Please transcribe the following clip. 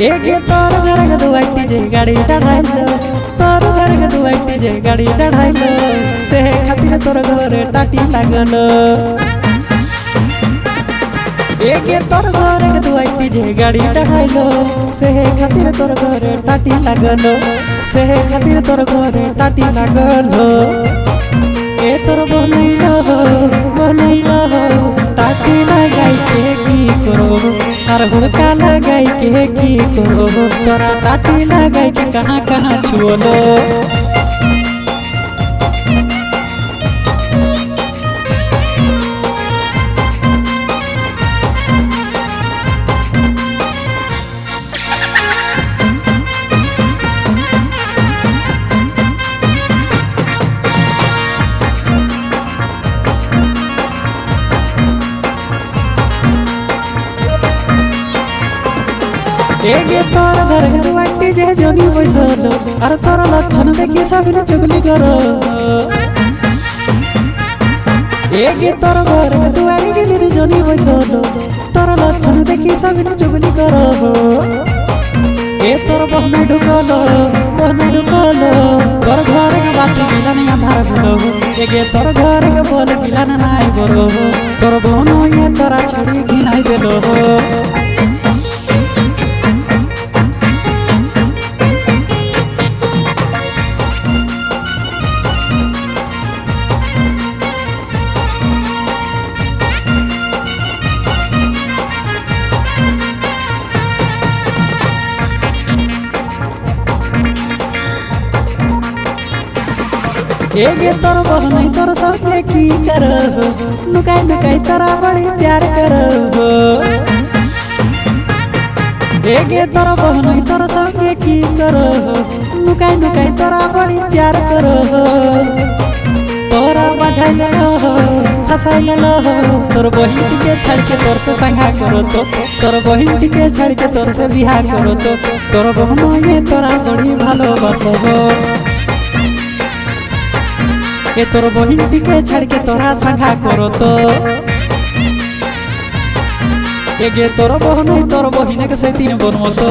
एगे तोर घर के दुआटी जे गाड़ी डाढ़ाइलो तोर घर के दुआटी जे गाड़ी डाढ़ाइलो से खातिर तोर घरे टाटी लागलो। एगे तोर घर के दुआटी जे गाड़ी डाढ़ाइलो से खातिर तोर घरे टाटी लागलो से खातिर तोर घरे टाटी लागलो। ए तोर बनैलो टाटी लगाई के की करो और हुड़का लगाई के की करो तोरा टाटी लगाई के कहाँ कहाँ छुओलो। एगे तोर घर के दुआटी जे जोनी बैसलो और तोर लक्षण देखी सबने चुगली करो। एगे तोर घर के दुआरी गेली जोनी बैसलो तोर लक्षण देखी सबने चुगली करो। ए तोर बहने ढुकलो तोर घर के बात गिला नहीं अंधार भरो। एगे तोर घर के बोल गिला नहीं बरो तोर बहनो ये तोरा छोड़ी घिनाई देलो। एगे तोर बहन तोर संगे की करो नुकाई नुकाई तोरा बड़ी प्यार करो। एगे तोर बहन तोर संगे की करो नुकाई नुकाई तोरा बड़ी प्यार करो। तोरा बजाइल फसाइल तोर बहिन के छाड़ के तोर से संगा करो तो तोर बहिन के छाड़ के तोर से बिहार करो तो तोर बहन ये तोरा बड़ी भालोबासो। ए तोर बहिन के छाड़ के तोरा संगा करो तो एगे तोर बहिन के से तीन बनमो तो।